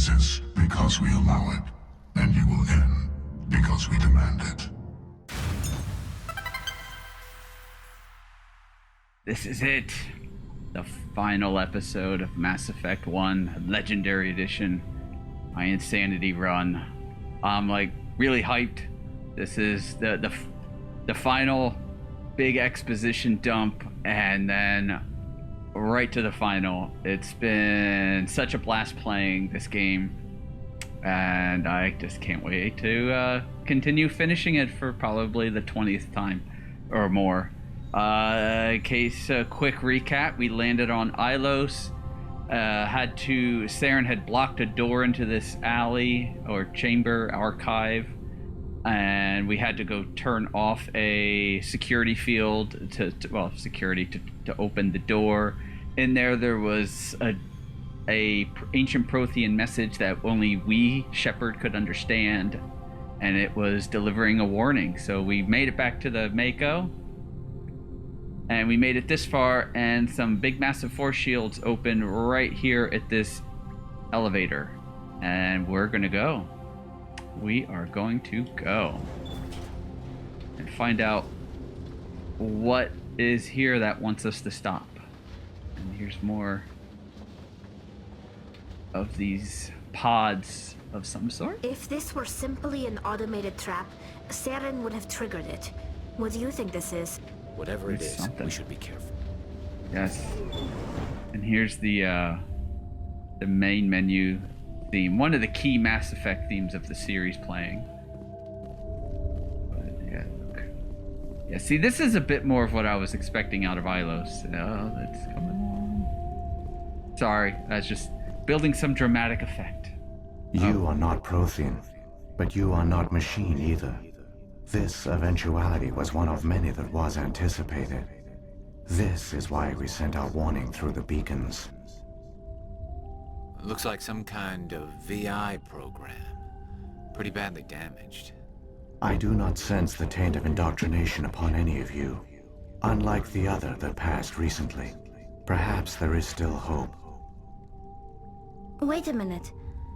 rises because we allow it, and you will end because we demand it. This is it. The final episode of Mass Effect 1 Legendary Edition. My insanity run. I'm like really hyped. This is the final big exposition dump, and then right to the final. It's been such a blast playing this game, and I just can't wait to continue finishing it for probably the 20th time or more. Quick recap: we landed on Ilos. Saren had blocked a door into this alley or chamber archive, and we had to go turn off a security field to open the door. In there was a ancient Prothean message that only we, Shepard, could understand, and it was delivering a warning. So we made it back to the Mako, and we made it this far, and some big massive force shields open right here at this elevator, and we're gonna go. We are going to go and find out what is here that wants us to stop. And here's more of these pods of some sort. If this were simply an automated trap, Saren would have triggered it. What do you think this is? Whatever it is, we should be careful. Yes. And here's the main menu theme. One of the key Mass Effect themes of the series playing. But yeah, look. Yeah, see, this is a bit more of what I was expecting out of Ilos. Oh, that's coming on. Sorry, that's just building some dramatic effect. You are not Prothean, but you are not machine either. This eventuality was one of many that was anticipated. This is why we sent our warning through the beacons. Looks like some kind of VI program. Pretty badly damaged. I do not sense the taint of indoctrination upon any of you. Unlike the other that passed recently, perhaps there is still hope. Wait a minute.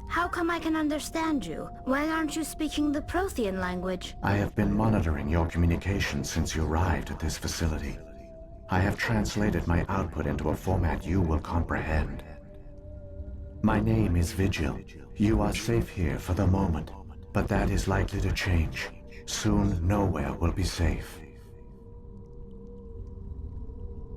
How come I can understand you? Why aren't you speaking the Prothean language? I have been monitoring your communications since you arrived at this facility. I have translated my output into a format you will comprehend. My name is Vigil. You are safe here for the moment, but that is likely to change. Soon, nowhere will be safe.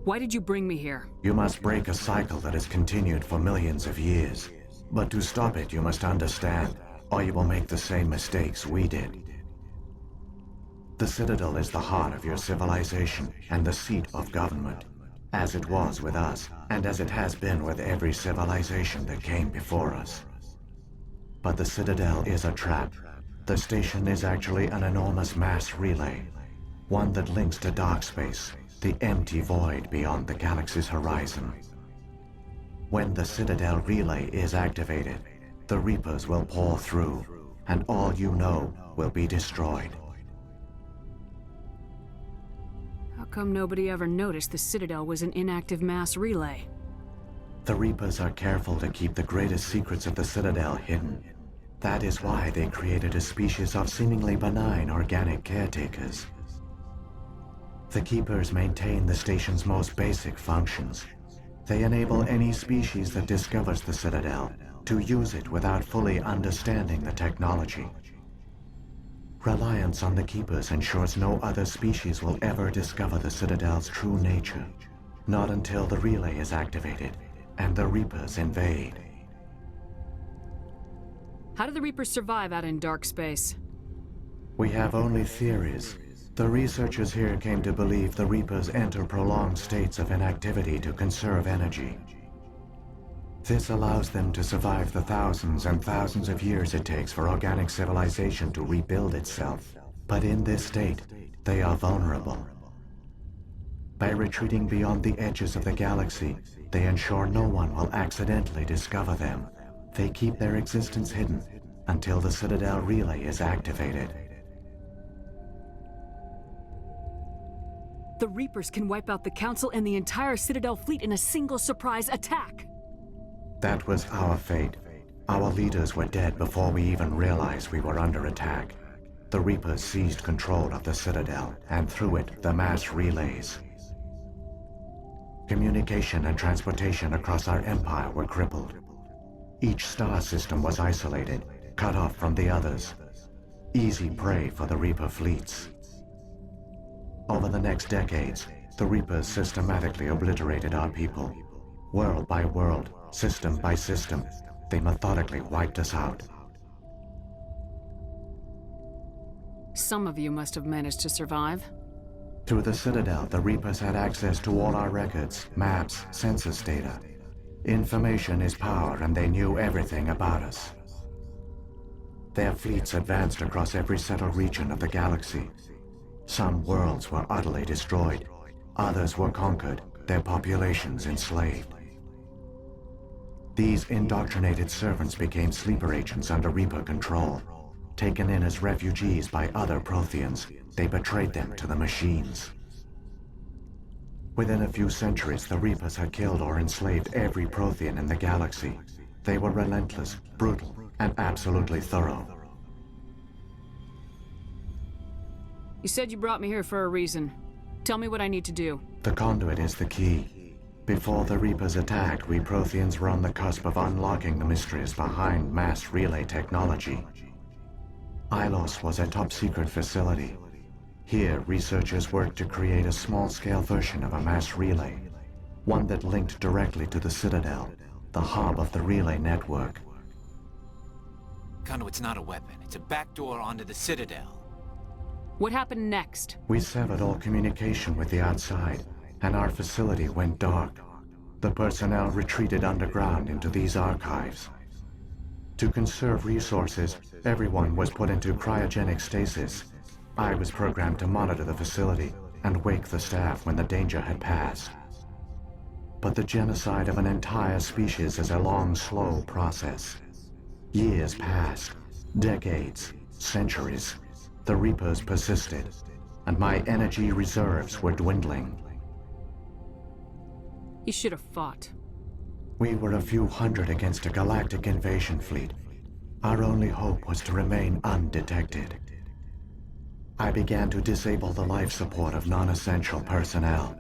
Why did you bring me here? You must break a cycle that has continued for millions of years. But to stop it, you must understand, or you will make the same mistakes we did. The Citadel is the heart of your civilization and the seat of government, as it was with us, and as it has been with every civilization that came before us. But the Citadel is a trap. The station is actually an enormous mass relay, one that links to dark space, the empty void beyond the galaxy's horizon. When the Citadel relay is activated, the Reapers will pour through, and all you know will be destroyed. How come nobody ever noticed the Citadel was an inactive mass relay? The Reapers are careful to keep the greatest secrets of the Citadel hidden. That is why they created a species of seemingly benign organic caretakers. The Keepers maintain the station's most basic functions. They enable any species that discovers the Citadel to use it without fully understanding the technology. Reliance on the Keepers ensures no other species will ever discover the Citadel's true nature, not until the relay is activated and the Reapers invade. How do the Reapers survive out in dark space? We have only theories. The researchers here came to believe the Reapers enter prolonged states of inactivity to conserve energy. This allows them to survive the thousands and thousands of years it takes for organic civilization to rebuild itself. But in this state, they are vulnerable. By retreating beyond the edges of the galaxy, they ensure no one will accidentally discover them. They keep their existence hidden until the Citadel relay is activated. The Reapers can wipe out the Council and the entire Citadel fleet in a single surprise attack. That was our fate. Our leaders were dead before we even realized we were under attack. The Reapers seized control of the Citadel, and through it, the mass relays. Communication and transportation across our empire were crippled. Each star system was isolated, cut off from the others. Easy prey for the Reaper fleets. Over the next decades, the Reapers systematically obliterated our people. World by world, system by system, they methodically wiped us out. Some of you must have managed to survive. Through the Citadel, the Reapers had access to all our records, maps, census data. Information is power, and they knew everything about us. Their fleets advanced across every settled region of the galaxy. Some worlds were utterly destroyed. Others were conquered, their populations enslaved. These indoctrinated servants became sleeper agents under Reaper control. Taken in as refugees by other Protheans, they betrayed them to the machines. Within a few centuries, the Reapers had killed or enslaved every Prothean in the galaxy. They were relentless, brutal, and absolutely thorough. You said you brought me here for a reason. Tell me what I need to do. The Conduit is the key. Before the Reapers attacked, we Protheans were on the cusp of unlocking the mysteries behind mass relay technology. Ilos was a top-secret facility. Here, researchers worked to create a small-scale version of a mass relay, one that linked directly to the Citadel, the hub of the relay network. Conduit's not a weapon. It's a backdoor onto the Citadel. What happened next? We severed all communication with the outside, and our facility went dark. The personnel retreated underground into these archives. To conserve resources, everyone was put into cryogenic stasis. I was programmed to monitor the facility and wake the staff when the danger had passed. But the genocide of an entire species is a long, slow process. Years passed, decades, centuries. The Reapers persisted, and my energy reserves were dwindling. You should have fought. We were a few hundred against a galactic invasion fleet. Our only hope was to remain undetected. I began to disable the life support of non-essential personnel.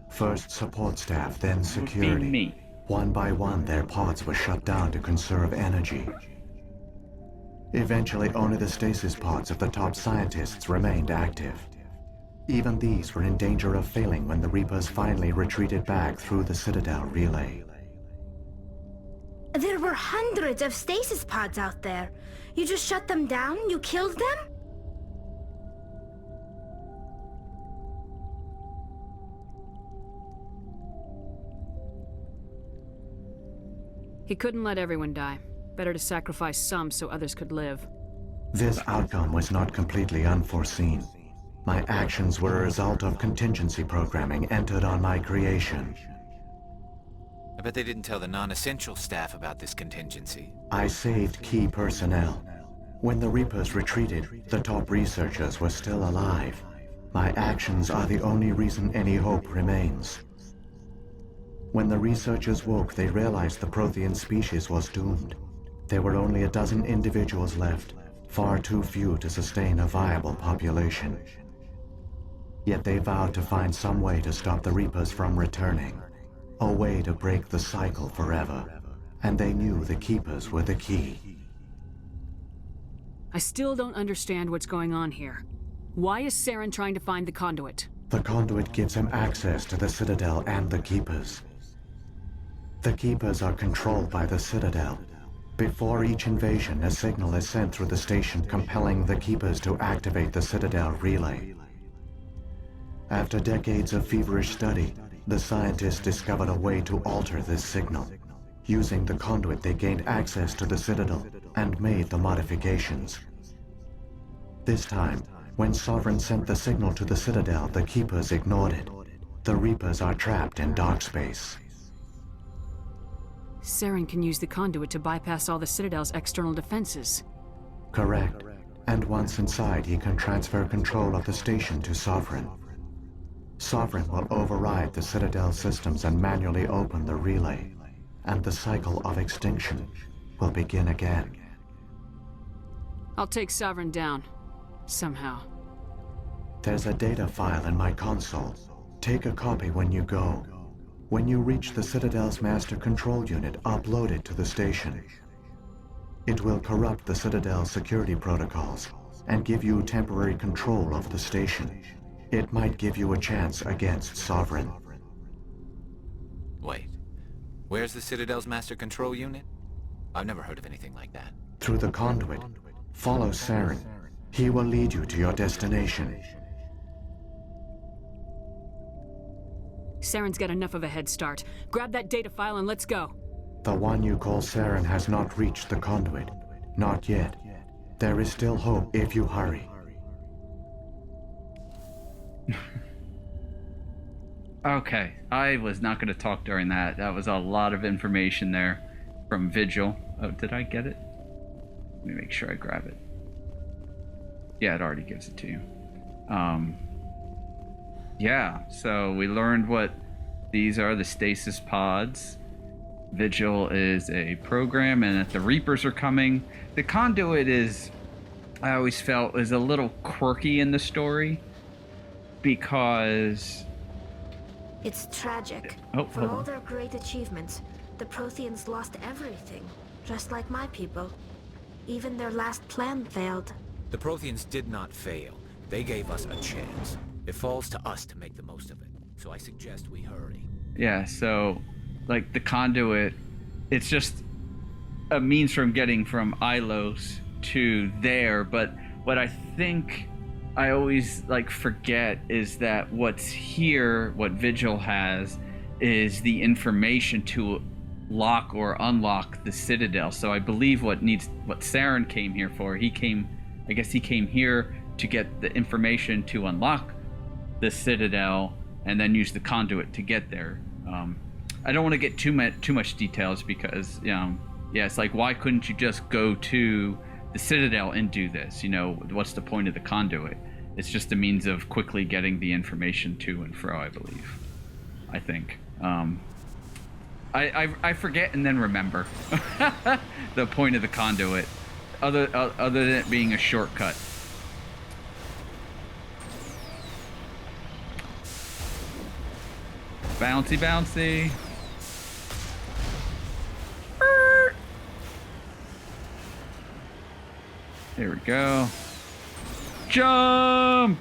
First support staff, then security. Me. One by one, their pods were shut down to conserve energy. Eventually, only the stasis pods of the top scientists remained active. Even these were in danger of failing when the Reapers finally retreated back through the Citadel relay. There were hundreds of stasis pods out there. You just shut them down? You killed them? He couldn't let everyone die. Better to sacrifice some so others could live. This outcome was not completely unforeseen. My actions were a result of contingency programming entered on my creation. I bet they didn't tell the non-essential staff about this contingency. I saved key personnel. When the Reapers retreated, the top researchers were still alive. My actions are the only reason any hope remains. When the researchers woke, they realized the Prothean species was doomed. There were only a dozen individuals left, far too few to sustain a viable population. Yet they vowed to find some way to stop the Reapers from returning. A way to break the cycle forever. And they knew the Keepers were the key. I still don't understand what's going on here. Why is Saren trying to find the Conduit? The Conduit gives him access to the Citadel and the Keepers. The Keepers are controlled by the Citadel. Before each invasion, a signal is sent through the station compelling the Keepers to activate the Citadel relay. After decades of feverish study, the scientists discovered a way to alter this signal. Using the Conduit, they gained access to the Citadel and made the modifications. This time, when Saren sent the signal to the Citadel, the Keepers ignored it. The Reapers are trapped in dark space. Saren can use the Conduit to bypass all the Citadel's external defenses. Correct. And once inside, he can transfer control of the station to Sovereign. Sovereign will override the Citadel systems and manually open the relay. And the cycle of extinction will begin again. I'll take Sovereign down. Somehow. There's a data file in my console. Take a copy when you go. When you reach the Citadel's master control unit, upload it to the station. It will corrupt the Citadel's security protocols and give you temporary control of the station. It might give you a chance against Sovereign. Wait. Where's the Citadel's master control unit? I've never heard of anything like that. Through the Conduit, follow Saren. He will lead you to your destination. Saren's got enough of a head start. Grab that data file and let's go. The one you call Saren has not reached the Conduit. Not yet. There is still hope if you hurry. Okay, I was not going to talk during that. That was a lot of information there from Vigil. Oh, did I get it? Let me make sure I grab it. Yeah, it already gives it to you. Yeah, so we learned what these are, the stasis pods. Vigil is a program, and that the Reapers are coming. The Conduit is, I always felt, is a little quirky in the story because... It's tragic. Oh, For hold all on. their great achievements, the Protheans lost everything, just like my people. Even their last plan failed. The Protheans did not fail. They gave us a chance. It falls to us to make the most of it. So I suggest we hurry. Yeah, so, like, the Conduit, it's just a means from getting from Ilos to there, but what I think I always, like, forget is that what's here, what Vigil has, is the information to lock or unlock the Citadel. So I believe what Saren came here for, he came here to get the information to unlock the Citadel and then use the Conduit to get there. I don't want to get too much details because, yeah, it's like, why couldn't you just go to the Citadel and do this? You know, what's the point of the Conduit? It's just a means of quickly getting the information to and fro, I believe. I think. I forget and then remember the point of the Conduit, other than it being a shortcut. Bouncy, bouncy. There we go. Jump!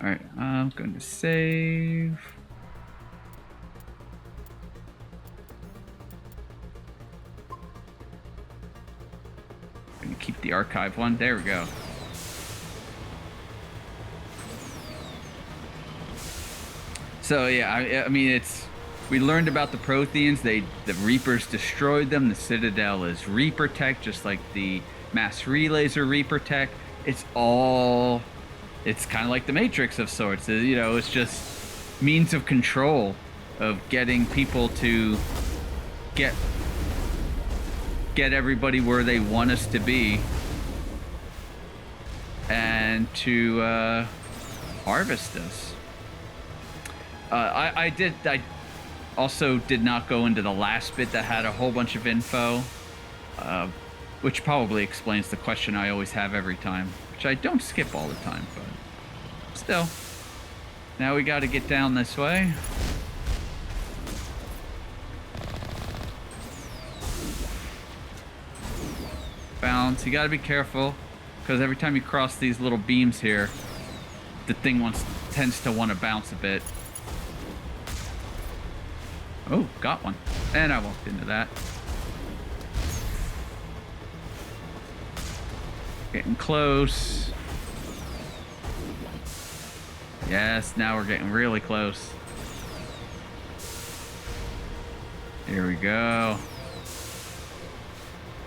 Alright, I'm going to save. I'm going to keep the archive one. There we go. So yeah, I mean, we learned about the Protheans. The Reapers destroyed them. The Citadel is Reaper tech, just like the mass relays are Reaper tech. It's kind of like the Matrix of sorts. You know, it's just means of control of getting people to get everybody where they want us to be and to harvest us. I also did not go into the last bit that had a whole bunch of info, which probably explains the question I always have every time, which I don't skip all the time, but still. Now we got to get down this way. Bounce. You got to be careful, because every time you cross these little beams here, the thing tends to want to bounce a bit. Oh, got one. And I walked into that. Getting close. Yes, now we're getting really close. Here we go.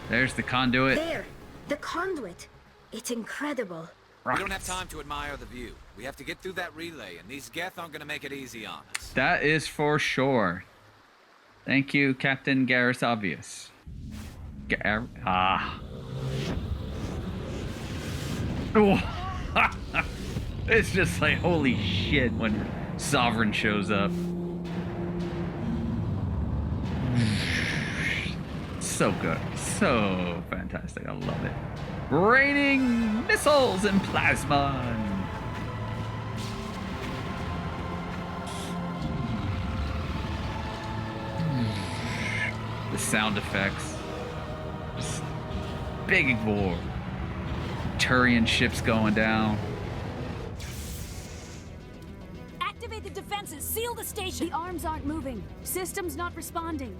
There's the Conduit. There! The Conduit! It's incredible. We don't have time to admire the view. We have to get through that relay, and these Geth aren't going to make it easy on us. That is for sure. Thank you, Captain Garrus Obvious. Oh. It's just like, holy shit, when Sovereign shows up. So good. So fantastic. I love it. Raining missiles and plasma. The sound effects. Just big war. Turian ships going down. Activate the defenses. Seal the station. The arms aren't moving. System's not responding.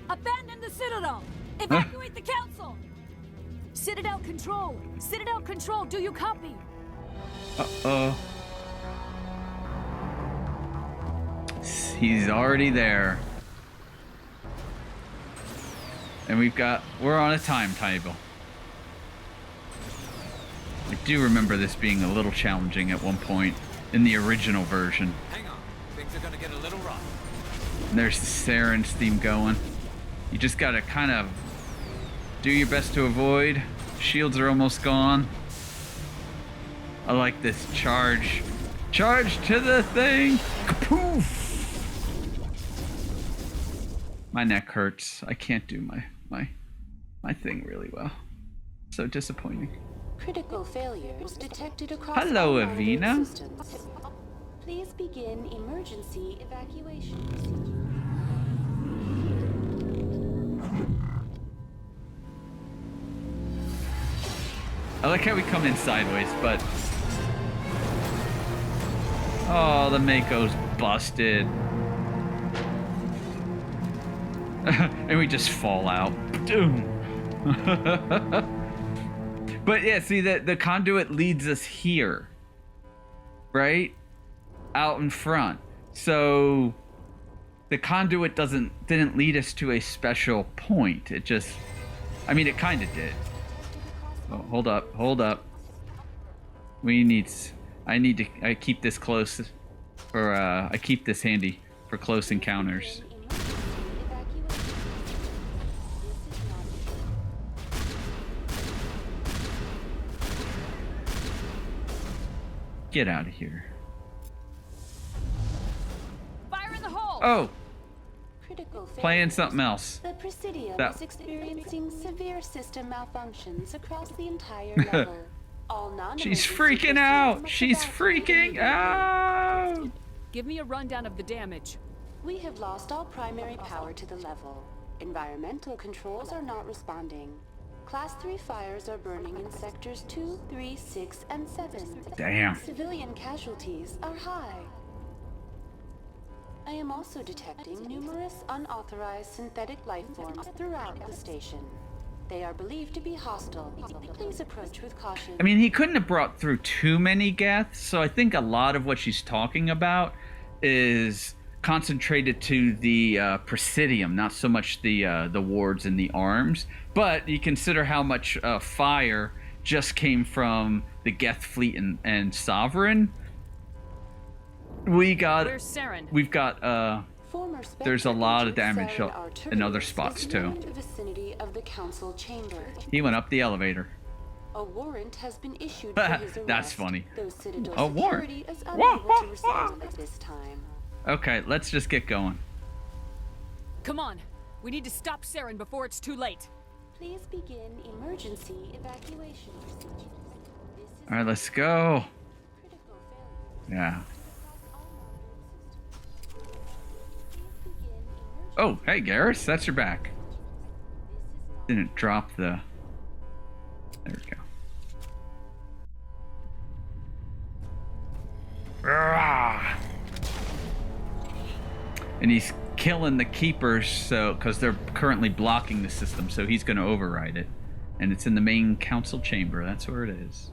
Abandon the Citadel. Evacuate the Council. Citadel Control! Citadel Control, do you copy? Uh-oh. He's already there. And we're on a timetable. I do remember this being a little challenging at one point in the original version. Hang on. Things are gonna get a little rough. And there's the Saren's theme going. You just gotta kind of do your best to avoid. Shields are almost gone. I like this charge. Charge to the thing! Kapoof! My neck hurts. I can't do my thing really well. So disappointing. Critical failures detected across Hello, all monitoring Avina. systems. Please begin emergency evacuation. I like how we come in sideways, but... Oh, the Mako's busted. And we just fall out. Boom. But yeah, see, the conduit leads us here. Right? Out in front. So... The conduit didn't lead us to a special point. It just... I mean, it kind of did. Oh, hold up. I keep this close, or I keep this handy for close encounters. Get out of here. Fire in the hole. Oh, Critical playing failures. something else. The Presidio That- is experiencing severe system malfunctions across the entire level. All She's non-emergency freaking personnel out. must She's evacuate freaking immediately. out. Give me a rundown of the damage. We have lost all primary power to the level. Environmental controls are not responding. Class 3 fires are burning in sectors 2, 3, 6, and 7. Damn. Civilian casualties are high. I am also detecting numerous unauthorized synthetic life forms throughout the station. They are believed to be hostile. Please approach with caution. I mean, he couldn't have brought through too many Geths, so I think a lot of what she's talking about is concentrated to the Presidium, not so much the wards and the arms. But you consider how much fire just came from the Geth fleet and Sovereign. We've got Former there's a lot of Spectre damage agent in Saren other Arturius spots is too. in the vicinity of the council chamber. He went up the elevator. A warrant has been issued for his arrest. That's funny. Though Citadel A warrant? security is Wah, unable wah, to respond at this time. Okay, let's just get going. Come on. We need to stop Saren before it's too late. Please begin emergency evacuation procedures. This is All right, let's go. critical failures Yeah. across all monitoring systems. Please begin emergency. Oh, hey, Garrus, that's your back. This is not Didn't drop the... There we go. Rah! And he's killing the keepers, so because they're currently blocking the system, so he's going to override it. And it's in the main council chamber. That's where it is.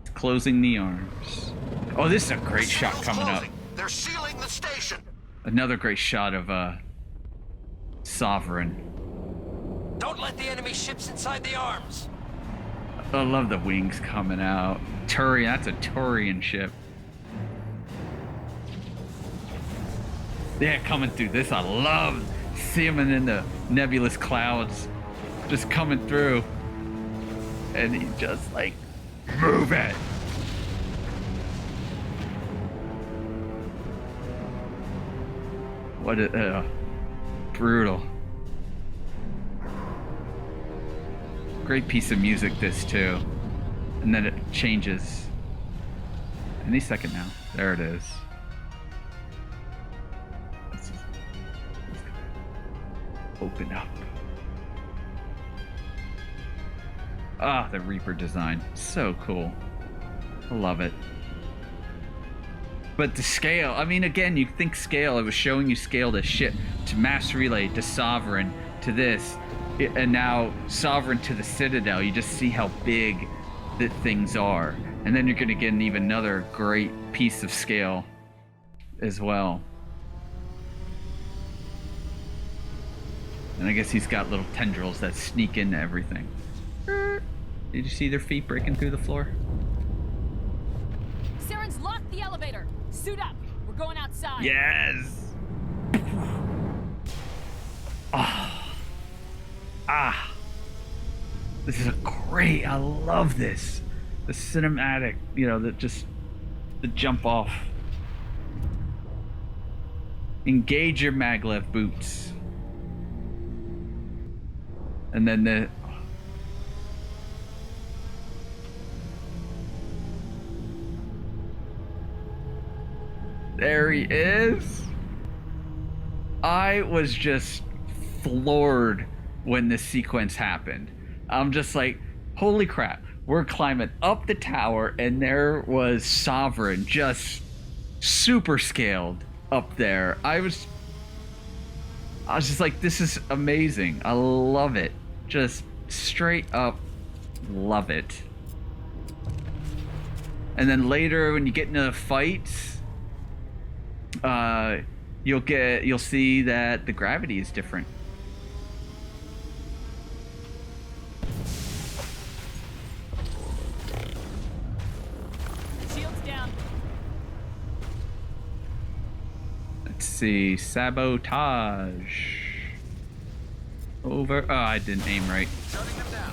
It's closing the arms. Oh, this is a great shot coming up. They're sealing the station. Another great shot of Sovereign. Don't let the enemy ships inside the arms. I love the wings coming out. Turian, that's a Turian ship. Yeah, coming through this. I love seeing him in the nebulous clouds. Just coming through. And he's just like, move it. What a brutal. Great piece of music, this too. And then it changes any second now. There it is. Let's open up. Ah, the Reaper design. So cool. I love it. But the scale, I mean, again, you think scale, it was showing you scale to ship, to Mass Relay, to Sovereign, to this, and now Sovereign to the Citadel. You just see how big that things are. And then you're going to get even another great piece of scale as well. And I guess he's got little tendrils that sneak into everything. Did you see their feet breaking through the floor? Saren's locked the elevator. Suit up. We're going outside. Yes. This is a great. I love this. The cinematic, you know, the jump off. Engage your maglev boots. And then the there he is. I was just floored when this sequence happened. I'm just like, holy crap. We're climbing up the tower and there was Sovereign just super scaled up there. I was just like, this is amazing. I love it. Just straight up love it. And then later when you get into the fights, you'll see that the gravity is different. Shields down. Let's see, sabotage. Over. Oh, I didn't aim right. Shutting them down.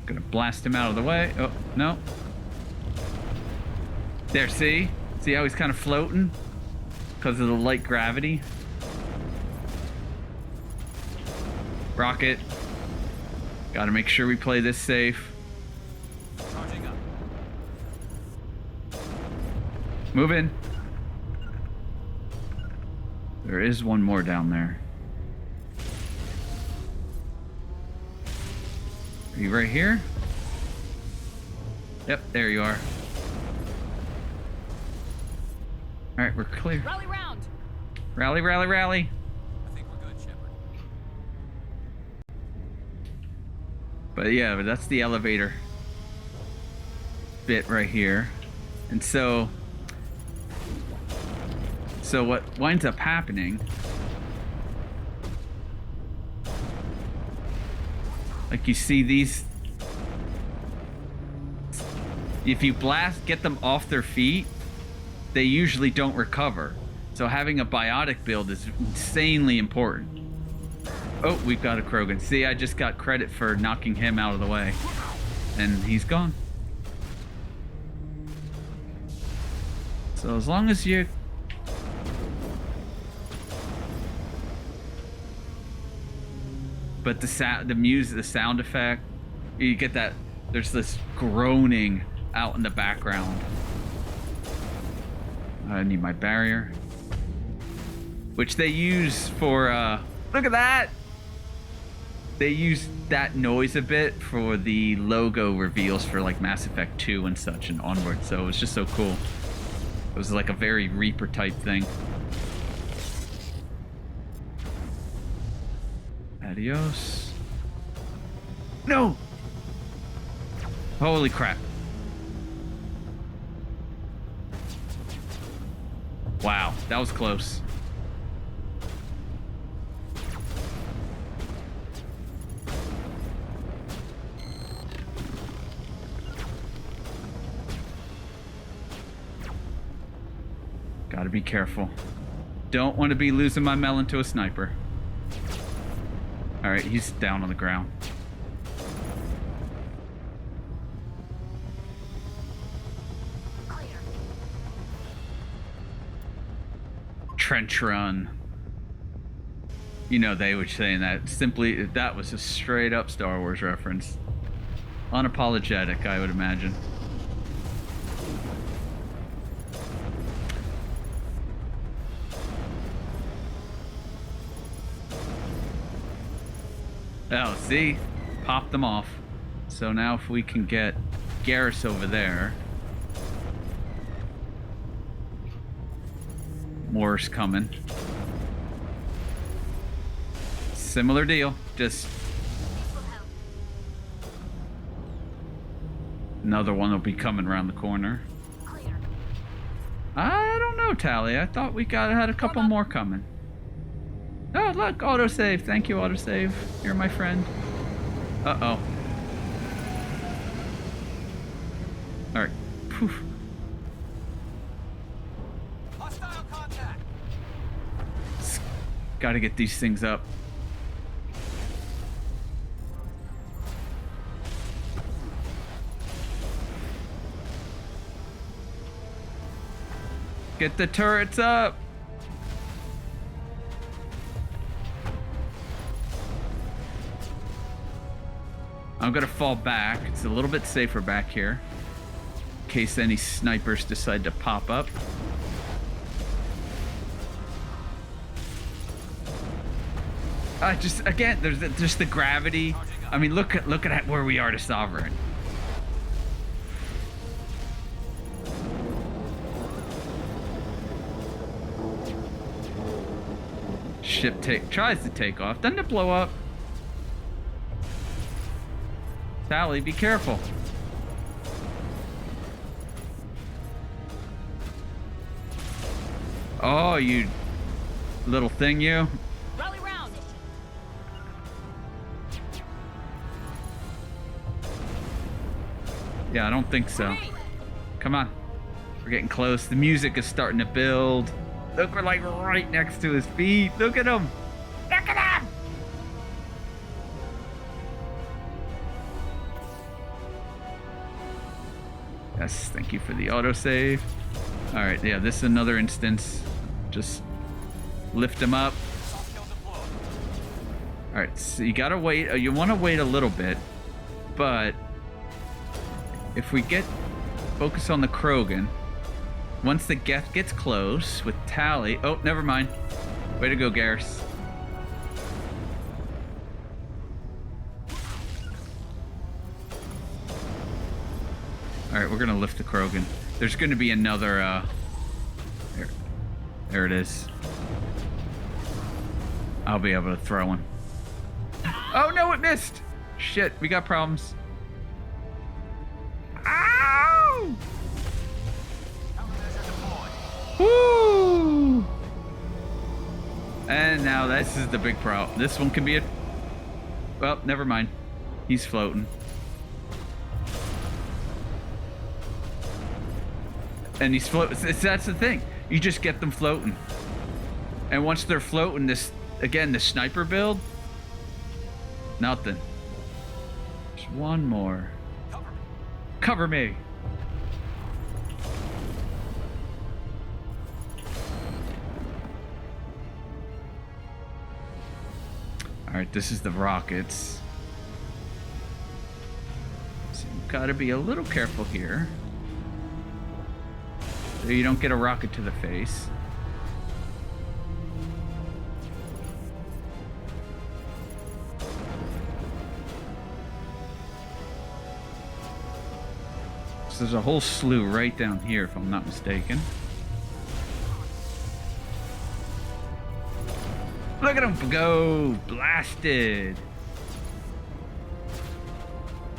Gonna blast him out of the way. Oh, no. There, see? See how he's kind of floating? Because of the light gravity. Rocket. Gotta make sure we play this safe. Charging up. Move in. There is one more down there. Are you right here? Yep, there you are. Alright, we're clear. Rally round. Rally, rally, rally. I think we're good, Shepard. But yeah, but that's the elevator bit right here. And so what winds up happening, like you see these, if you get them off their feet, they usually don't recover. So having a biotic build is insanely important. Oh, we've got a Krogan. See, I just got credit for knocking him out of the way. And he's gone. So as long as you... But the sound effect, you get that, there's this groaning out in the background. I need my barrier. Which they use for, look at that! They use that noise a bit for the logo reveals for like Mass Effect 2 and such and onward, so it's just so cool. It was like a very Reaper type thing. Adios. No! Holy crap. Wow, that was close. Gotta be careful. Don't want to be losing my melon to a sniper. Alright, he's down on the ground. trench run. You know they were saying that. Simply, that was a straight up Star Wars reference. Unapologetic, I would imagine. Oh, see? Pop them off. So now if we can get Garrus over there. More's coming. Similar deal. Just another one will be coming around the corner. I don't know, Tally. I thought we had a couple more coming. Oh, look, autosave. Thank you, autosave. You're my friend. Uh-oh. Alright. Poof. Hostile contact. Gotta get these things up. Get the turrets up! I'm gonna fall back. It's a little bit safer back here. In case any snipers decide to pop up. Just again, there's just the gravity. I mean, look at where we are to Sovereign. Ship tries to take off. Doesn't it blow up? Sally, be careful. Oh, you little thing, you. Rally round. Yeah, I don't think so. Come on. We're getting close. The music is starting to build. Look, we're like right next to his feet. Look at him. Look at him. Yes, thank you for the autosave. All right, yeah, this is another instance. Just lift him up. All right, so you gotta wait. You want to wait a little bit, but if we focus on the Krogan, once the Geth gets close with Tally. Oh, never mind. Way to go, Garrus. All right, we're gonna lift the Krogan. There's gonna be another. There it is. I'll be able to throw one. Oh no, it missed! Shit, we got problems. Ow! Woo! And now this is the big problem. This one can be a. Well, never mind. He's floating. And he's floating. That's the thing. You just get them floating. And once they're floating, this again, the sniper build. Nothing. Just one more. Cover me. All right, this is the rockets. So you've got to be a little careful here. So you don't get a rocket to the face. So there's a whole slew right down here, if I'm not mistaken. Look at him go! Blasted!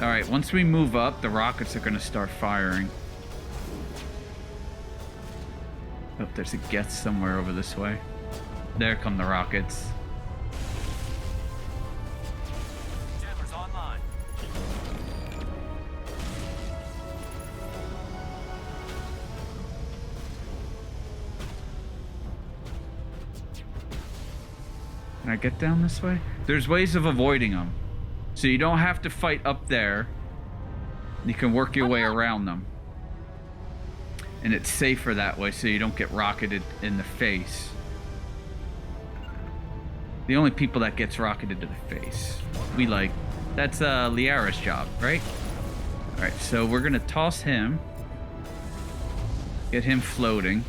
Alright, once we move up, the rockets are going to start firing. Oh, there's a Geth somewhere over this way. There come the rockets. Jammers online. Can I get down this way? There's ways of avoiding them. So you don't have to fight up there. You can work your way around them. And it's safer that way so you don't get rocketed in the face. The only people that gets rocketed to the face. We like... That's Liara's job, right? Alright, so we're gonna toss him. Get him floating.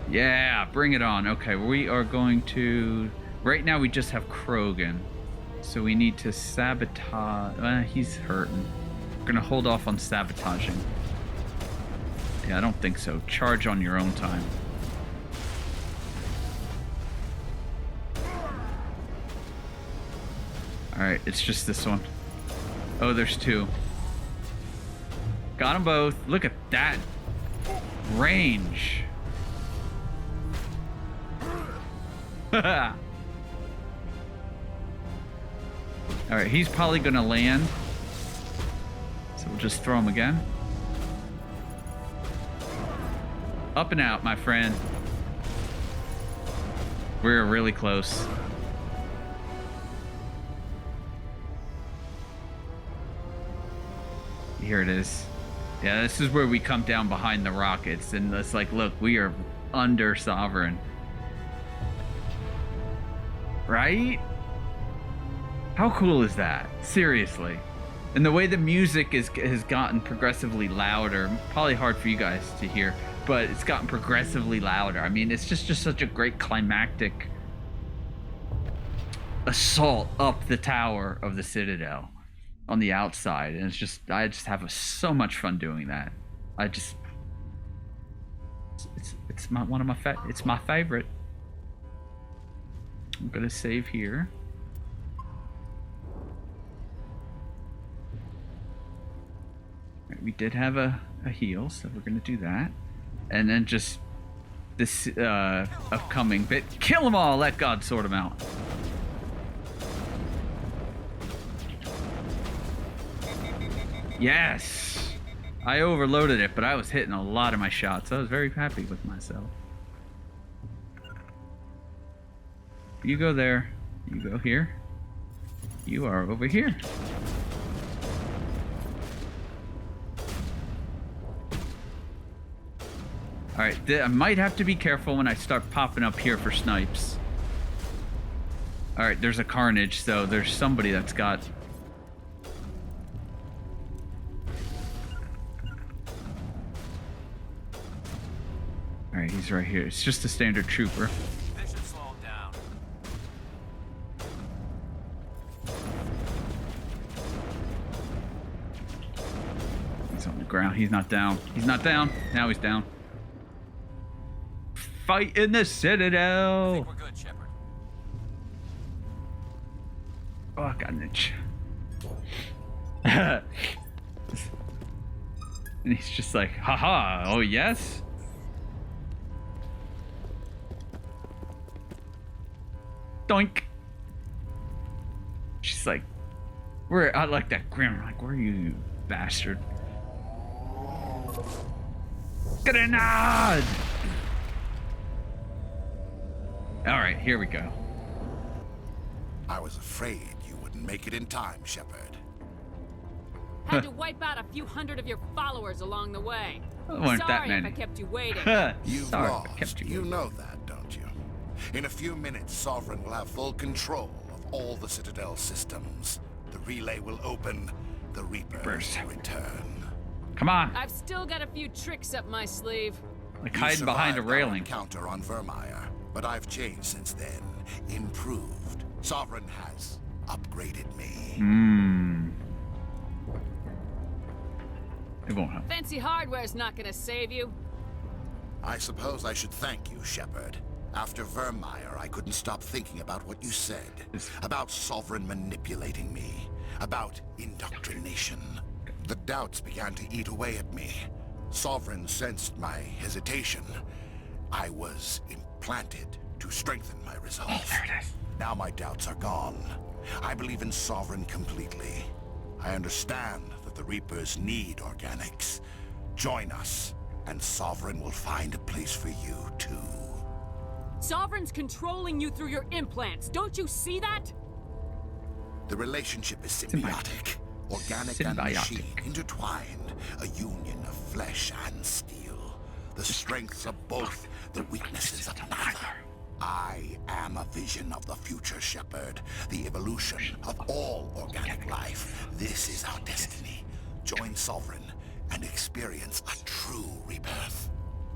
Yeah, bring it on. Okay, we are going to... Right now we just have Krogan. So we need to sabotage... he's hurting. We're gonna hold off on sabotaging. Yeah, I don't think so. Charge on your own time. Alright, it's just this one. Oh, there's two. Got them both. Look at that range. Alright, he's probably gonna land. So we'll just throw him again. Up and out, my friend. We're really close. Here it is. Yeah, this is where we come down behind the rockets, and it's like, look, we are under Sovereign. Right? How cool is that? Seriously. And the way the music has gotten progressively louder, probably hard for you guys to hear, but it's gotten progressively louder. I mean, it's just such a great climactic assault up the tower of the Citadel on the outside, and it's just, I just have so much fun doing that. It's my favorite. I'm gonna save here. Right, we did have a heal, so we're gonna do that, and then just this upcoming bit, kill them all. Let God sort them out. Yes! I overloaded it, but I was hitting a lot of my shots. I was very happy with myself. You go there. You go here. You are over here. Alright, I might have to be careful when I start popping up here for snipes. Alright, there's a carnage, so there's somebody that's got... Alright, he's right here. It's just a standard trooper. They should slow him down. He's on the ground. He's not down. He's not down. Now he's down. Fight in the Citadel! I think we're good, Shepard. Oh, I got an itch. And he's just like, haha, oh yes? Doink. She's like, where? I like that grin. Like, where are you, you bastard? Grenade! All right, here we go. I was afraid you wouldn't make it in time, Shepard. Had to wipe out a few hundred of your followers along the way. There weren't that Sorry many. if I kept you waiting. You've Sorry, lost. I kept you You waiting. know that, don't you? In a few minutes, Sovereign will have full control of all the Citadel systems. The relay will open. The Reapers will return. Come on, I've still got a few tricks up my sleeve. like You hiding behind a survived our railing. encounter on Vermeer, but I've changed since then. Improved. Sovereign has upgraded me. It won't help. Fancy hardware's not gonna save you. I suppose I should thank you, Shepard. After Vermeer, I couldn't stop thinking about what you said. About Sovereign manipulating me. About indoctrination. The doubts began to eat away at me. Sovereign sensed my hesitation. I was implanted to strengthen my resolve. Oh, there it is. Now my doubts are gone. I believe in Sovereign completely. I understand that the Reapers need organics. Join us, and Sovereign will find a place for you, too. Sovereign's controlling you through your implants. Don't you see that? The relationship is symbiotic. Organic and machine Symbiotic. intertwined, a union of flesh and steel. The strengths of both, the weaknesses of neither. I am a vision of the future, Shepard. The evolution of all organic life. This is our destiny. Join Sovereign and experience a true rebirth.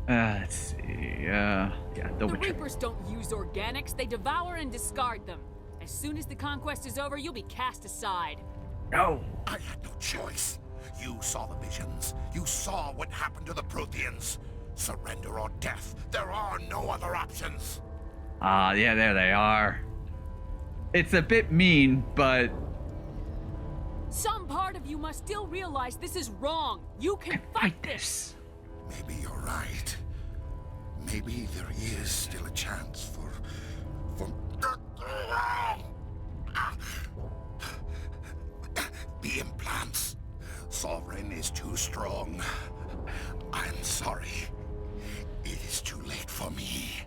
Let's see. Yeah, The Reapers don't use organics, they devour and discard them. As soon as the conquest is over, you'll be cast aside. No. I had no choice. You saw the visions. You saw what happened to the Protheans. Surrender or death. There are no other options. Ah, yeah, there they are. It's a bit mean, but Some part of you must still realize this is wrong. You can fight this. Maybe you're right. Maybe there is still a chance for... The implants. Sovereign is too strong. I'm sorry. It is too late for me.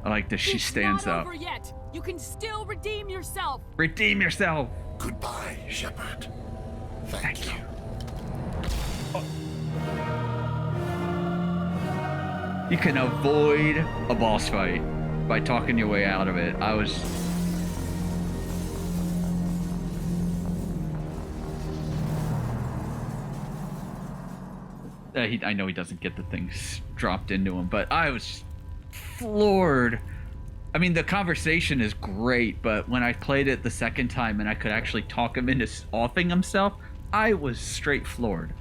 I like that she stands it's not up. over yet. You can still redeem yourself. Redeem yourself. Goodbye, Shepard. Thank you. You can avoid a boss fight by talking your way out of it. I was... I know he doesn't get the things dropped into him, but I was floored. I mean, the conversation is great, but when I played it the second time and I could actually talk him into offing himself, I was straight floored.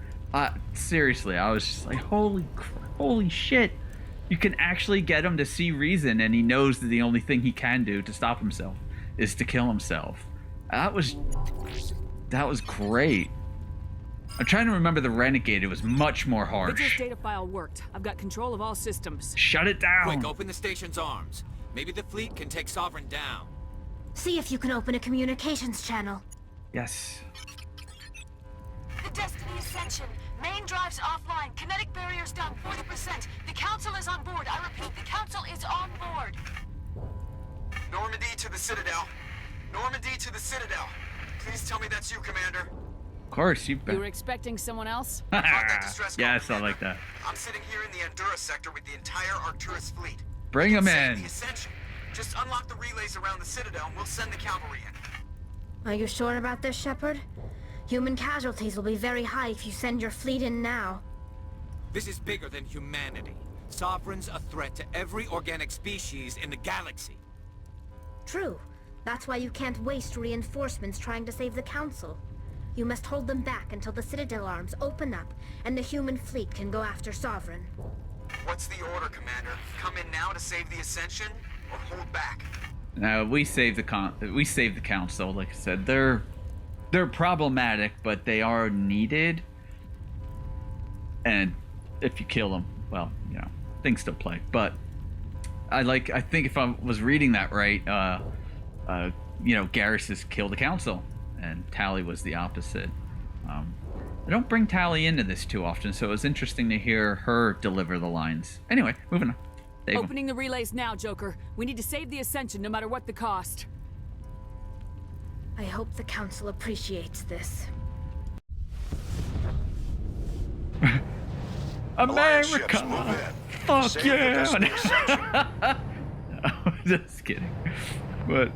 Seriously, I was just like, holy shit. You can actually get him to see reason, and he knows that the only thing he can do to stop himself is to kill himself. That was great. I'm trying to remember the Renegade. It was much more harsh. Vigil's data file worked. I've got control of all systems. Shut it down. Quick, open the station's arms. Maybe the fleet can take Sovereign down. See if you can open a communications channel. Yes. The Destiny Ascension. Main drives offline. Kinetic barriers down 40%. The Council is on board. I repeat, the Council is on board. Normandy to the Citadel. Normandy to the Citadel. Please tell me that's you, Commander. Of course, You were expecting someone else? Got that distress call, Yes, I Commander. like that. I'm sitting here in the Endura sector with the entire Arcturus fleet. Bring We him can save in. The Ascension. Just unlock the relays around the Citadel and we'll send the cavalry in. Are you sure about this, Shepard? Human casualties will be very high if you send your fleet in now. This is bigger than humanity. Sovereign's a threat to every organic species in the galaxy. True. That's why you can't waste reinforcements trying to save the Council. You must hold them back until the Citadel arms open up and the human fleet can go after Sovereign. What's the order, Commander? Come in now to save the Ascension, or hold back? Now we save the council. Like I said, they're problematic, but they are needed. And if you kill them, well, you know, things still play. But I think if I was reading that right, you know, Garrus has killed the council, and Tali was the opposite. I don't bring Tali into this too often, so it was interesting to hear her deliver the lines. Anyway, moving on. Save 'em. Opening the relays now, Joker. We need to save the Ascension no matter what the cost. I hope the Council appreciates this. America! Fuck yeah! Just kidding. But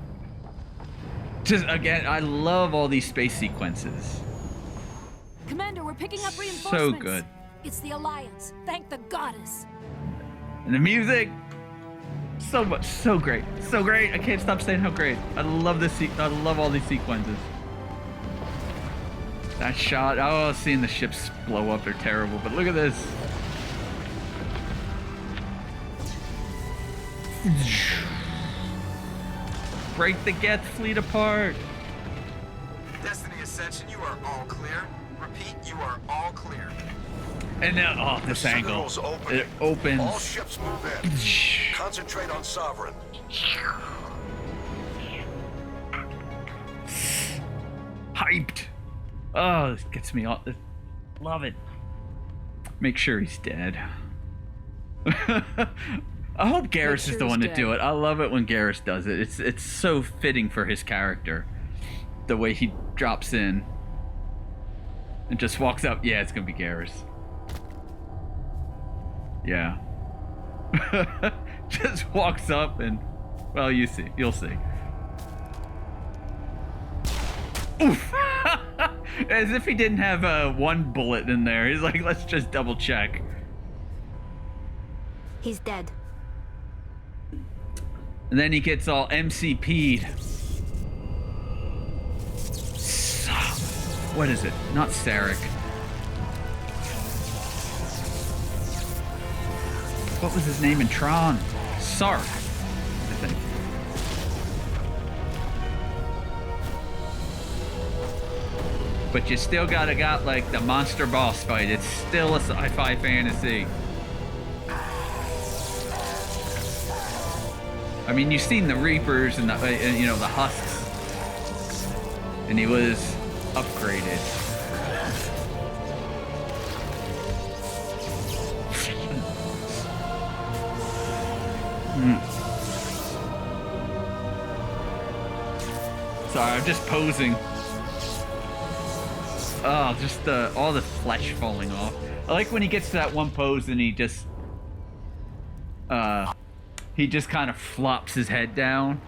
just again, I love all these space sequences. Commander, we're picking up So reinforcements. good. It's the Alliance. Thank the goddess. And the music, so much, so great, so great. I can't stop saying how great. I love this. I love all these sequences. That shot. Oh, seeing the ships blow up are terrible. But look at this. Break the Geth fleet apart. Destiny Ascension, you are all clear. Repeat, you are all clear. And now, oh, this angle. It opens. All ships move in. Concentrate on Sovereign. Hyped. Oh, this gets me all. Love it. Make sure he's dead. I hope Garrus is the one to do it. I love it when Garrus does it. It's so fitting for his character. the way he drops in and just walks up. Yeah, it's gonna be Garrus. Yeah. Just walks up and, well, you'll see. Oof. As if he didn't have one bullet in there. He's like, let's just double check. He's dead. And then he gets all MCP'd. What is it? Not Sarek. What was his name in Tron? Sark, I think. But you still got like the monster boss fight. It's still a sci-fi fantasy. I mean, you've seen the Reapers and the the husks, and he was upgraded. Sorry, I'm just posing. Oh, just all the flesh falling off. I like when he gets to that one pose and he just kind of flops his head down.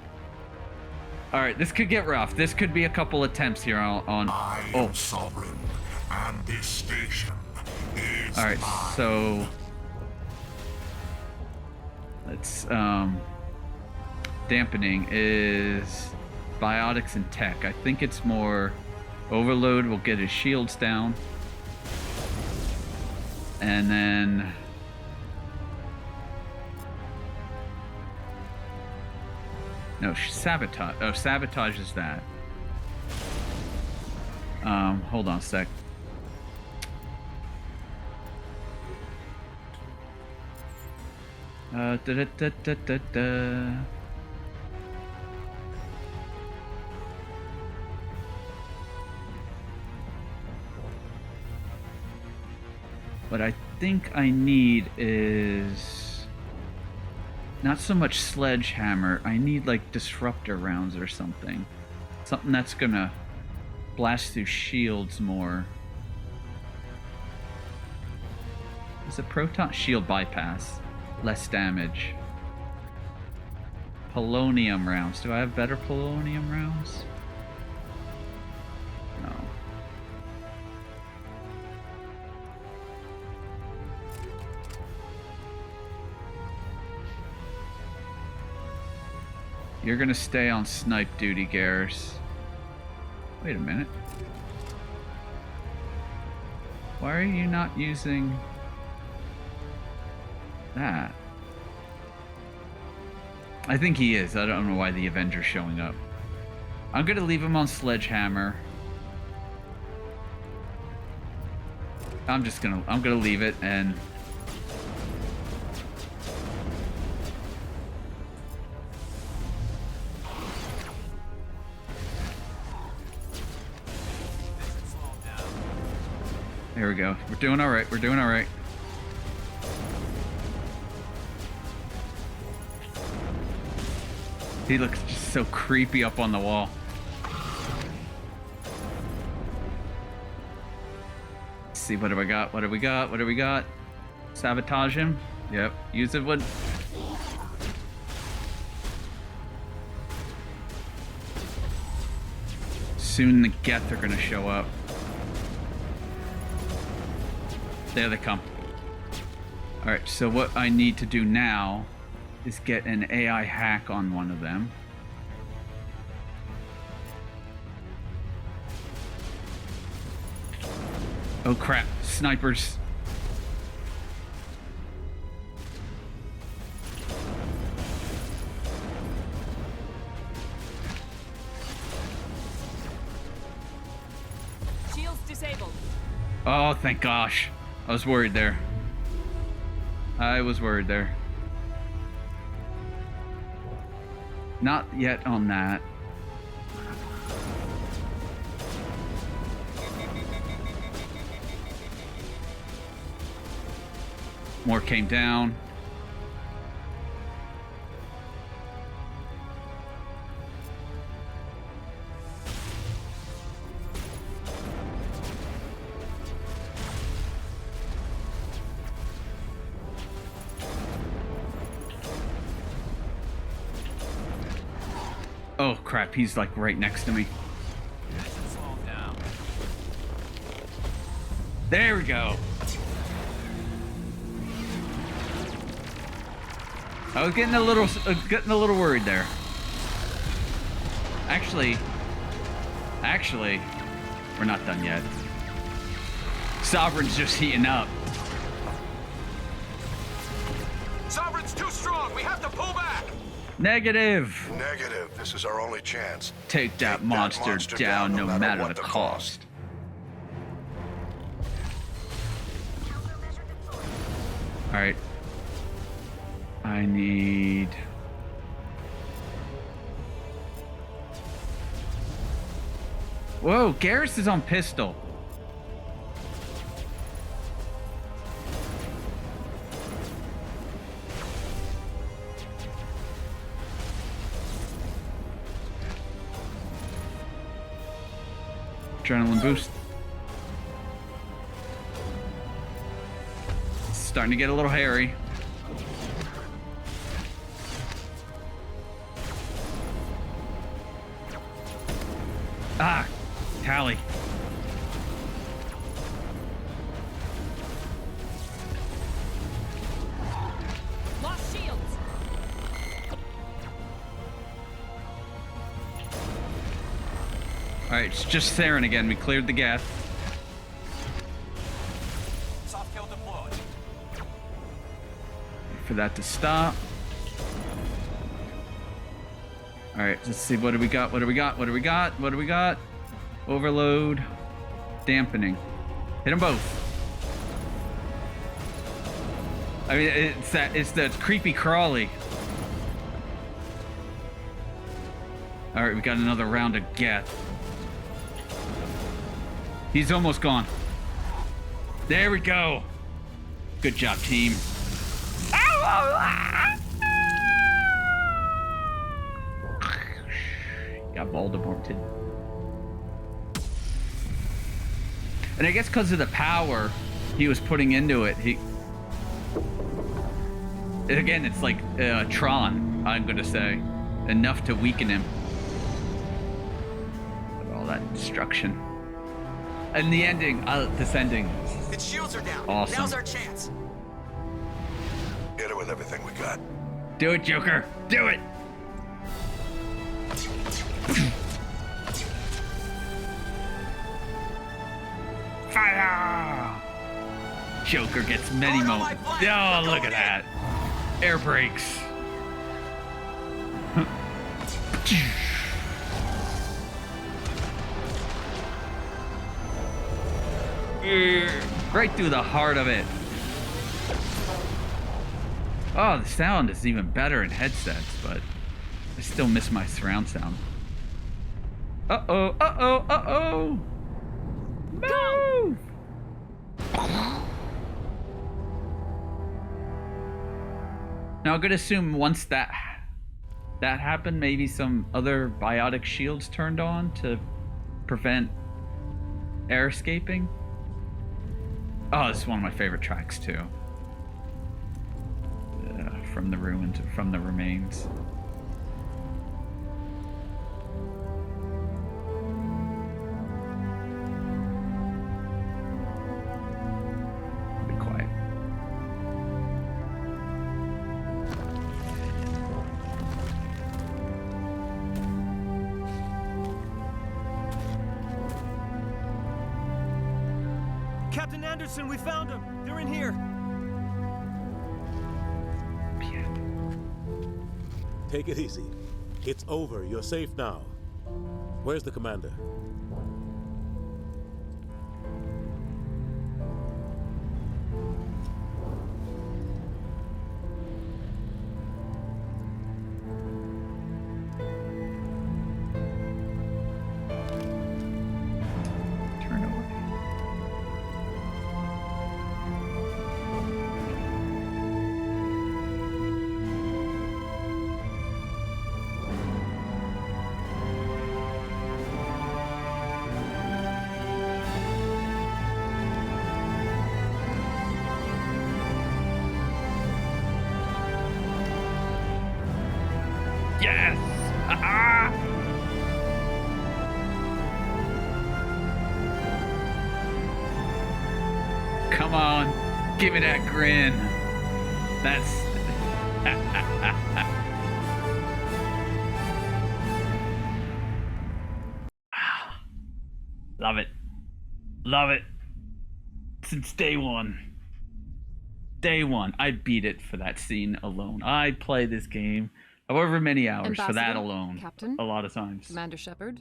All right, this could get rough. This could be a couple attempts here on. I am sovereign, and this station is all right, mine. so let's dampening is biotics and tech. I think it's more overload. Will get his shields down, and then no, sabotage. Oh, sabotage is that. Hold on a sec. What I think I need is not so much sledgehammer. I need like disruptor rounds or something. Something that's gonna blast through shields more. Is a proton shield bypass? Less damage. Polonium rounds. Do I have better polonium rounds? No. You're gonna stay on snipe duty, Garrus. Wait a minute. Why are you not using that? I think he is. I don't know why the Avenger's showing up. I'm gonna leave him on sledgehammer. I'm gonna leave it and there we go. We're doing all right. We're doing all right. He looks just so creepy up on the wall. Let's see, what do we got? What do we got? What do we got? Sabotage him? Yep. Use it with... Soon the Geth are gonna show up. There they come. Alright, so what I need to do now is get an AI hack on one of them. Oh crap, snipers. Shields disabled. Oh, thank gosh. I was worried there. I was worried there. Not yet on that. More came down. Oh crap, he's like right next to me. Slow him down. There we go. I was getting a little worried there. Actually, we're not done yet. Sovereign's just heating up. Sovereign's too strong. We have to pull back. Negative. Negative. This is our only chance. Take that monster down no matter the cost. All right. I need... Whoa, Garrus is on pistol. Adrenaline boost. It's starting to get a little hairy. Ah, Tally. Lost shields. All right, it's just Saren again. We cleared the gas. Soft kill deployed. Wait for that to stop. All right, let's see. What do we got? What do we got? What do we got? What do we got? Overload. Dampening. Hit them both. I mean, it's the creepy crawly. All right, we got another round of gas. He's almost gone. There we go. Good job, team. Got Voldemorted. And I guess because of the power he was putting into it, again, it's like Tron, I'm gonna say. Enough to weaken him. With all that destruction. And the ending, this ending. Its shields are down. Awesome. Now's our chance. Hit it with everything we got. Do it, Joker. Do it. Fire! Joker gets many moments. Oh, look at that. Air brakes. Right through the heart of it. Oh, the sound is even better in headsets, but I still miss my surround sound. Uh-oh, uh-oh, uh-oh! Move! Now I'm gonna assume once that happened, maybe some other biotic shields turned on to prevent air escaping. Oh, this is one of my favorite tracks too. From the ruins, from the remains. Be quiet. Captain Anderson, we found them. They're in here. Take it easy. It's over. You're safe now. Where's the commander? Turn over. Yes! Come on, give me that grin. That's... Love it. Love it. Since day one. Day one. I beat it for that scene alone. I play this game however many hours for that alone. Captain, a lot of times. Commander Shepard.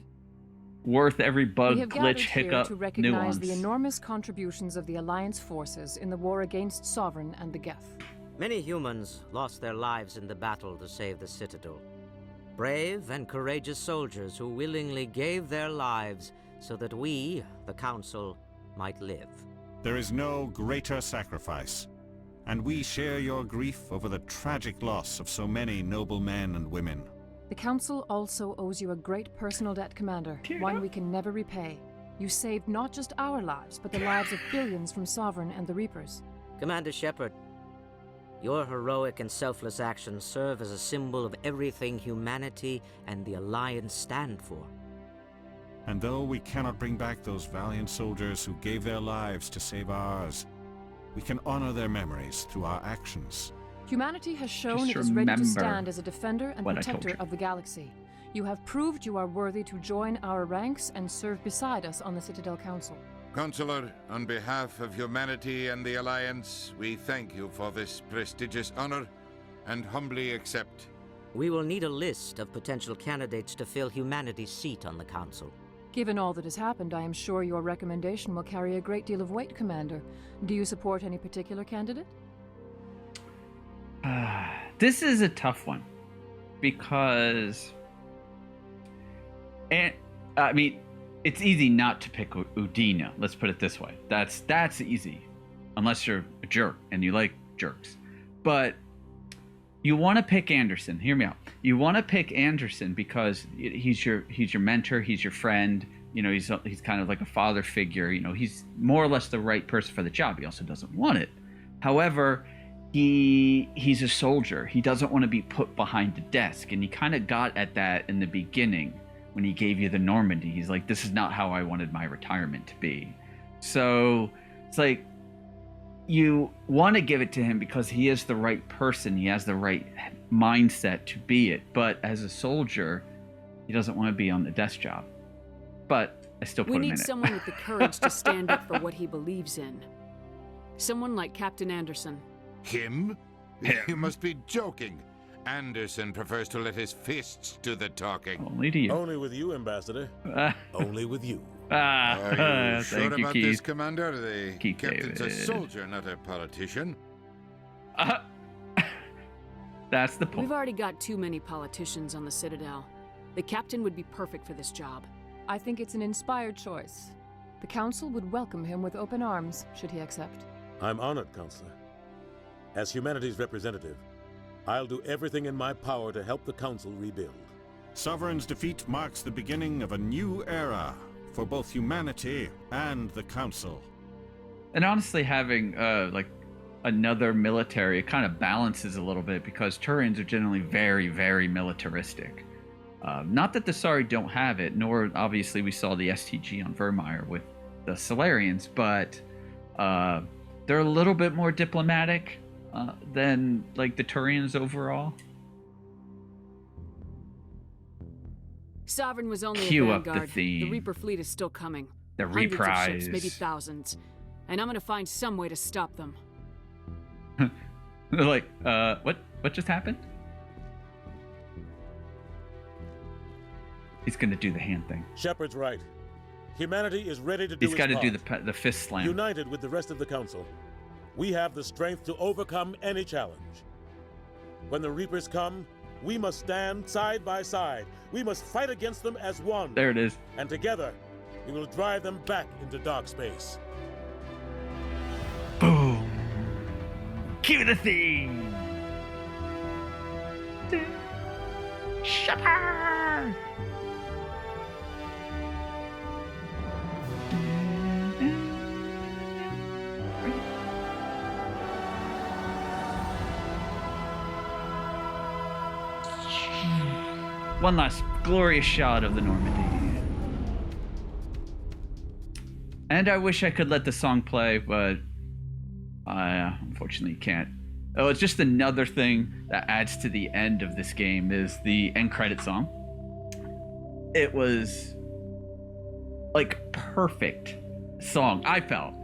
Worth every bug, We have glitch, gathered hiccup, here to recognize nuance. the enormous contributions of the Alliance forces in the war against Sovereign and the Geth. Many humans lost their lives in the battle to save the Citadel. Brave and courageous soldiers who willingly gave their lives so that we, the Council, might live. There is no greater sacrifice, and we share your grief over the tragic loss of so many noble men and women. The Council also owes you a great personal debt, Commander, one we can never repay. You saved not just our lives, but the lives of billions from Sovereign and the Reapers. Commander Shepard, your heroic and selfless actions serve as a symbol of everything humanity and the Alliance stand for. And though we cannot bring back those valiant soldiers who gave their lives to save ours, we can honor their memories through our actions. Humanity has shown Just it is ready to remember stand as a defender and what I told protector you. of the galaxy. You have proved you are worthy to join our ranks and serve beside us on the Citadel Council. Consular, on behalf of humanity and the Alliance, we thank you for this prestigious honor and humbly accept. We will need a list of potential candidates to fill humanity's seat on the Council. Given all that has happened, I am sure your recommendation will carry a great deal of weight, Commander. Do you support any particular candidate? This is a tough one because, and I mean, it's easy not to pick Udina. Let's put it this way. That's easy, unless you're a jerk and you like jerks. But you want to pick Anderson. Hear me out. You want to pick Anderson because he's your mentor. He's your friend. You know, he's kind of like a father figure. You know, he's more or less the right person for the job. He also doesn't want it. However, he's a soldier. He doesn't want to be put behind the desk, and he kind of got at that in the beginning when he gave you the Normandy. He's like, this is not how I wanted my retirement to be. So it's like you want to give it to him because he is the right person. He has the right mindset to be it. But as a soldier, he doesn't want to be on the desk job. But I still put him in it. We need someone with the courage to stand up for what he believes in. Someone like Captain Anderson. Him? You must be joking. Anderson prefers to let his fists do the talking. Only to you. Only with you, Ambassador. Only with you. Are you sure thank you, about Keith. this, Commander? The Keith captain's David. a soldier, not a politician. That's the point. We've already got too many politicians on the Citadel. The captain would be perfect for this job. I think it's an inspired choice. The Council would welcome him with open arms, should he accept. I'm honored, Counselor. As humanity's representative, I'll do everything in my power to help the Council rebuild. Sovereign's defeat marks the beginning of a new era for both humanity and the Council. And honestly, having like another military, it kind of balances a little bit because Turians are generally very, very militaristic. Not that the Sari don't have it, nor obviously we saw the STG on Vermeer with the Solarians, but they're a little bit more diplomatic than like the Turians overall. Sovereign was only Cue a up the vanguard. theme. The Reaper fleet is still coming. The Hundreds of reprise. ships, maybe thousands. And I'm gonna find some way to stop them. They're like, what just happened? He's gonna do the hand thing. Shepard's right. Humanity is ready to do He's its got to part. do the fist slam. United with the rest of the Council, we have the strength to overcome any challenge. When the Reapers come, we must stand side by side. We must fight against them as one. There it is. And together, we will drive them back into dark space. Boom. Cue the theme. Shepard. one last glorious shot of the Normandy. And I wish I could let the song play, but I unfortunately can't. Oh, it's just another thing that adds to the end of this game is the end credit song. It was like perfect song, I felt.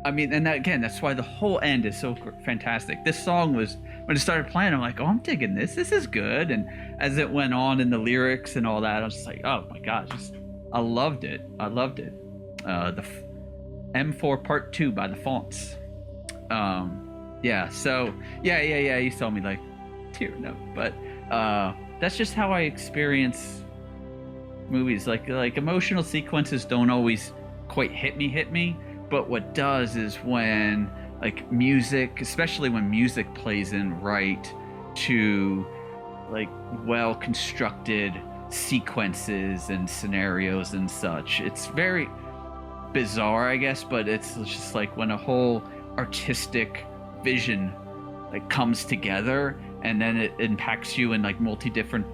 I mean, and that, again, that's why the whole end is so fantastic. This song was, when it started playing, I'm like, oh, I'm digging this. This is good. And as it went on in the lyrics and all that, I was just like, oh my gosh, I loved it. I loved it. The M4 Part 2 by the Faunts. Yeah, so, yeah, you saw me like tearing up. But that's just how I experience movies. Like emotional sequences don't always quite hit me. But what does is when like music, especially when music plays in right to like well constructed sequences and scenarios and such. It's very bizarre, I guess, but it's just like when a whole artistic vision like comes together and then it impacts you in like multi different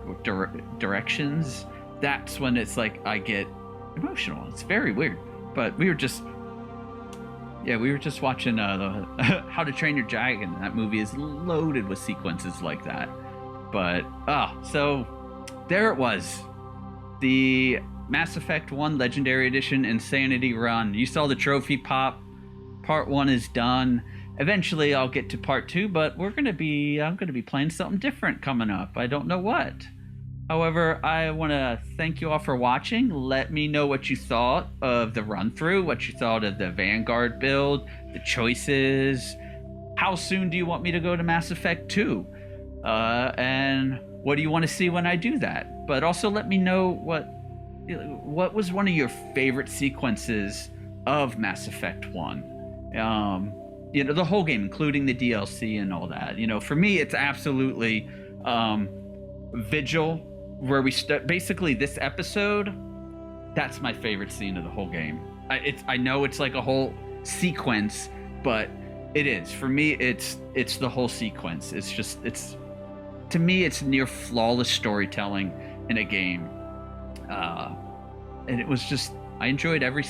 directions. That's when it's like I get emotional. It's very weird. But we were just watching the How to Train Your Dragon. That movie is loaded with sequences like that. But so there it was, the Mass Effect 1 Legendary Edition Insanity Run. You saw the trophy pop. Part 1 is done. Eventually I'll get to part 2, but I'm gonna be playing something different coming up. I don't know what. However, I want to thank you all for watching. Let me know what you thought of the run-through, what you thought of the Vanguard build, the choices. How soon do you want me to go to Mass Effect 2? And what do you want to see when I do that? But also let me know what was one of your favorite sequences of Mass Effect 1. The whole game, including the DLC and all that. For me, it's absolutely Vigil, where we basically this episode, that's my favorite scene of the whole game. I know it's like a whole sequence, but it is for me. It's the whole sequence. To me, it's near flawless storytelling in a game, and it was just, I enjoyed every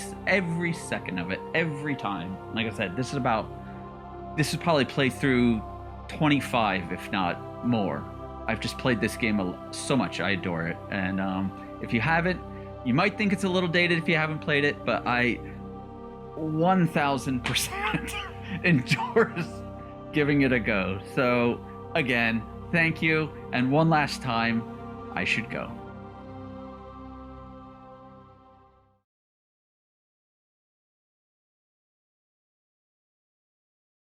second of it, every time. Like I said, this is probably playthrough 25, if not more. I've just played this game so much. I adore it. And if you haven't, you might think it's a little dated if you haven't played it, but I 1000% endorse giving it a go. So again, thank you. And one last time, I should go.